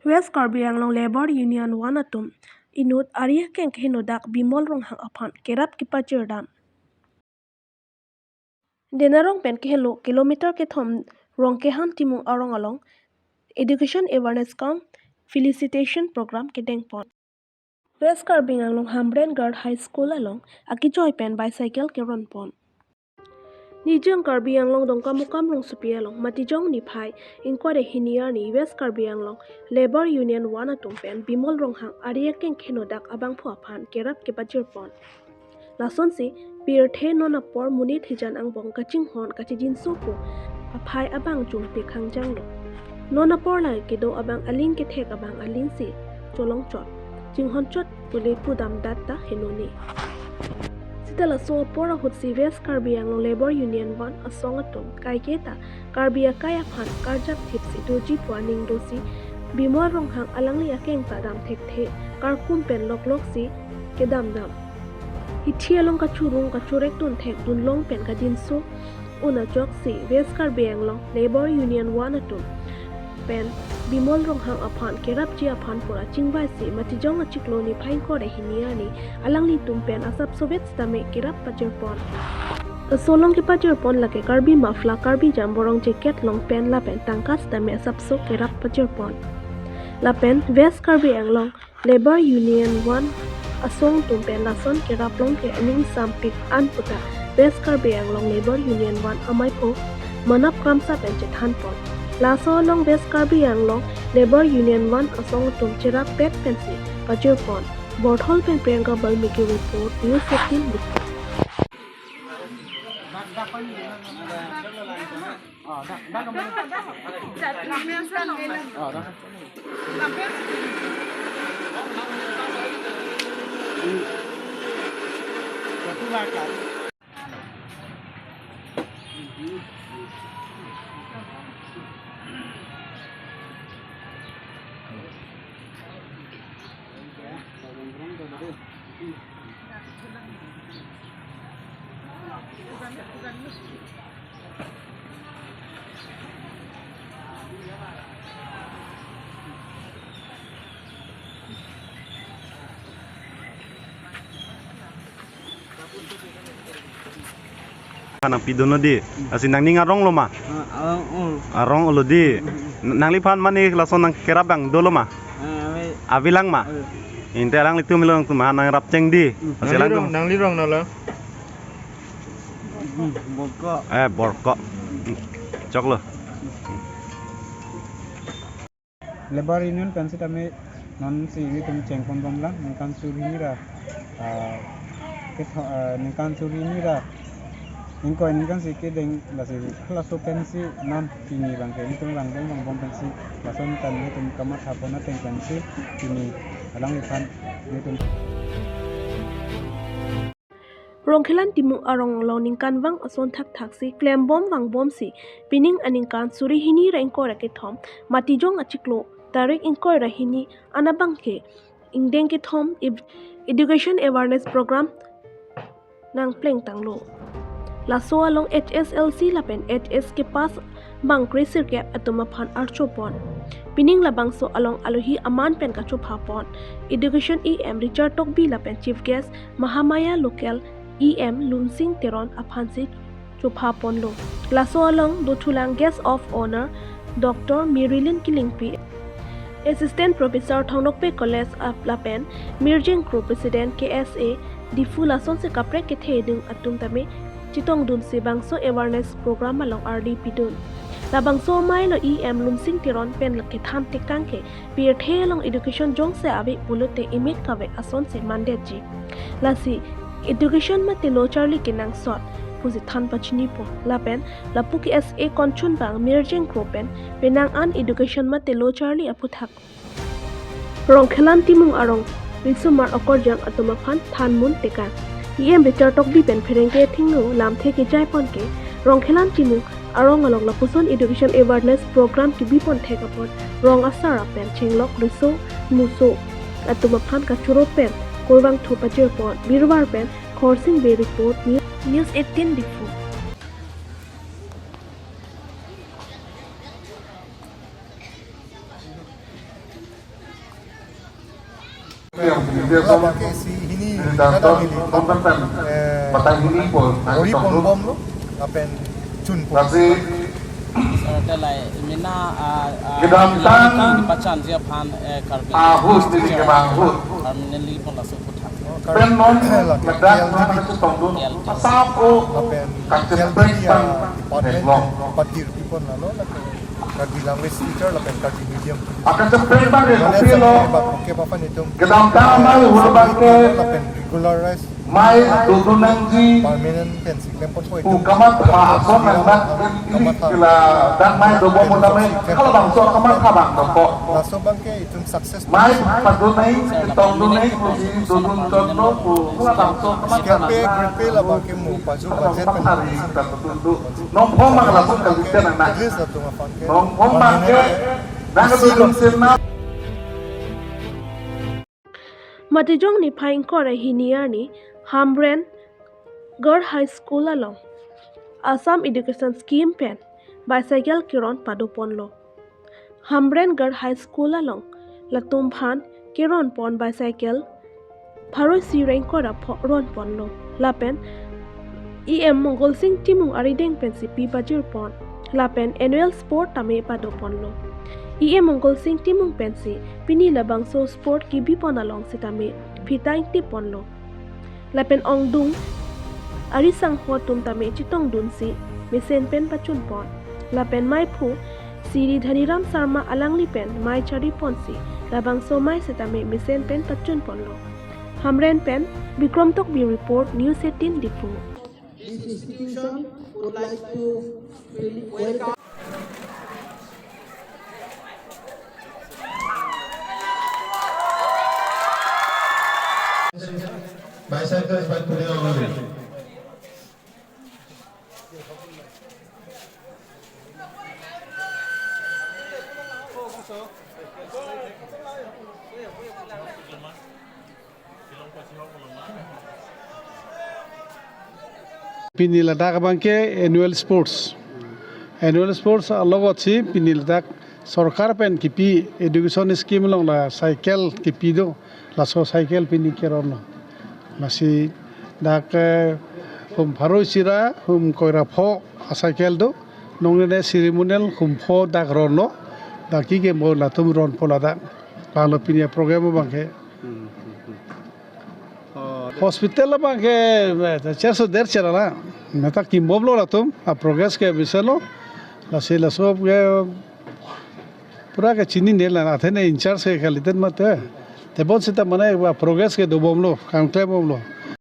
West Karbi Anglong Labor Union Wanatum Inut Arya Keng Hinodak Bimol Rong Hang Apan Kerap Kipacherdam Denarong Pen Kehelo Kilometer Kethom Rong Kehan Timung Arong Along Education Awareness Camp Felicitation Program Kedeng Pon West Karbi Anglong Hambren Guard High School Along Akijoy Pen Bicycle Keron Pon Nijang Karbi Anglong Dong Kamukam Rong Supialong Matijong Nipai Inquire Hiniar ni West Karbi Anglong Labor Union Wanatum Pen Bimol Rong Hang Arya Keng Hinodak Abang Puapan Kerap Kipachir Pon Lason si Pier The Nona Por Munit Hijan Ang Bong Kaching Hon Kachijin Supu Apai Abang Jung Pikang Janglo Nona Por Lai Kido Abang Aling Ketek Abang Aling si Cholong Chot Jing Hon Chot Pule Pudam Data Henoni Sitala so pora hut si West Karbi Anglong Labor Union 1 asong atom kai keta Karbia kaya phan karjak thipsi doji puaning dosi bimor rong hang alangli akeng ta dam thek the karkum pen lok lok si kedam dam hithialong ka churung ka churek tun thek dun long pen ka din so una jok si West Karbi Anglong Labor Union 1 atom pen bimol rong hang aphan kerap chi aphan pura chingbai si matijong achiklo ni phain ko re hinia ni alangli tumpen asap soviet stame kerap pajerpon solong ki pajerpon lake karbi mafla karbi jamborong jacket long pen la pen tangkas stame asap so kerap pajerpon la pen West Karbi Anglong Labor Union 1 asong tumpen lason kerap long ke aning sampik anputa West Karbi Anglong Labor Union 1 amai po manap kamsa pen chethan pon Laso long West Karbi Anglong Labor Union 1 asong tum chirak pet pensi pajir pon Borthol pen Priyanka Balmiki report News 15 report Nang pidono di asin nang ning arong loma arong ulo di nang lipan mani lason nang kerabang dolo ma abilang ma inte lang litu milong tu ma nang rapceng di asilang tu nang lirong nala borko cok lo Labor Union pensi tame non si ini tum cengkon bomlang ningkan surinira ningkan surinira Inko ini kan sih kedeng basi laso pensi non kini bangke itu bang bom pensi lason kan itu kamar hapona teng pensi kini alang lipan itu Rongkhelan timung arong loning kan wang ason thak thak si klem bom wang bom si pining aning kan suri hini ra inko ra ke thom matijong achiklo tarik inko ra hini anabang ke ingdeng ke thom education awareness program nang pleng tanglo Laso along HSLC lapen HS ke pas bang krisir ke atoma phan archopon pining labang so along alohi aman pen ka chopha pon education EM Richard Tokbi lapen chief guest Mahamaya local EM Lunsing Teron aphansi chopha pon lo Laso along dotulang guest of honor Dr. Mirilin Kilingpi Assistant Professor Thonokpe College of Lapen Mirjing Group President KSA Difu lason se kapre ke theding atum tame Chitong dun si bangso awareness program along RDP dun. La bangso mai lo EM Lunsing Tiron pen la ke tham te kangke pier the long education jong se abe bulute imit kawe ason se mandet ji. La si education ma te lo charli ke nang sot puji than pachni po la pen la puki SA konchun bang merging group pen penang an education ma te lo charli aputhak. Rongkhelan timung arong risumar akorjang atoma phan than mun teka. EM Richard Tokbi pen pherengke thingno lam theke jai ponke rongkhelan timu arong along la puson education awareness program ki bipon theka pon rong asara pen chenglok riso muso atuma phan ka churo pen korwang thopa jer pon birwar pen khorsing be report news 18 difu Laba ke si hini kada mili ori pon bom lo apen chun pon Terlai mina Gedam tang pacan dia pan karbin ahus di kebangkut permanently pun langsung putar pen non medang mana itu tongdun sapo apen kacet LDB ya department department patir pipon lalo la kadi language teacher la pen kadi medium akan cepet bang Mana ya sa lo ba ke pa pan itong gedam tang mal hurban ke la pen regularize mai dudunang ji permanent pen siklem pon po ku kamat maason nang nak kila dan mai do bomo namai kalau bang so kamat kabang toko laso bang ke itong success mai padunai tongdunai ku si dudun contoh ku kala bang so kamat Scape grepe la bang ke mo pazu budget pen hari kita tertunduk nong pom mang langsung kalau kita nak at least atong afan ke nong pom mang ke dan kedudun sirna Matijong ni phaing kore hiniar ni Hambren Girl High School along Assam Education Scheme pen bicycle kiron padupon lo Hambren Girl High School along Latum Phan kiron pon bicycle Pharo sireng kora ron pon lo lapen EM Mongol Singh Timung Arideng pen sipi bajir pon lapen annual sport tame padupon lo EM Mongol Singh Timung pensi pini labang so sport ki bipon along sitame pitang tipon lo lapen ongdung arisang hotum tame chitong dun si mesen pen pachun pon lapen mai phu siri dhaniram sarma alangli pen mai chari pon si labang so mai sitame mesen pen pachun pon lo Hamren pen Bikram Tokbi report News 18 Dipu. This institution would like to welcome bicycles by putting on it. Pini Ladakh bangke annual sports alog achi Pini Ladakh sarkar pen kipi education scheme long la cycle kipi do la so cycle pini keron lo masi dak hum pharo sira hum koira pho cycle do nongne ceremonial hum pho dak ron lo daki ke mo la tum ron pola da palo pini program bangke hospital bangke chaso der chala meta kimboblo la tum a progress ke bisalo la se la sob ke pura ke chini ne la athene in charge ke khaliten mate te bon sita mane progress ke do bomlo kam kle bomlo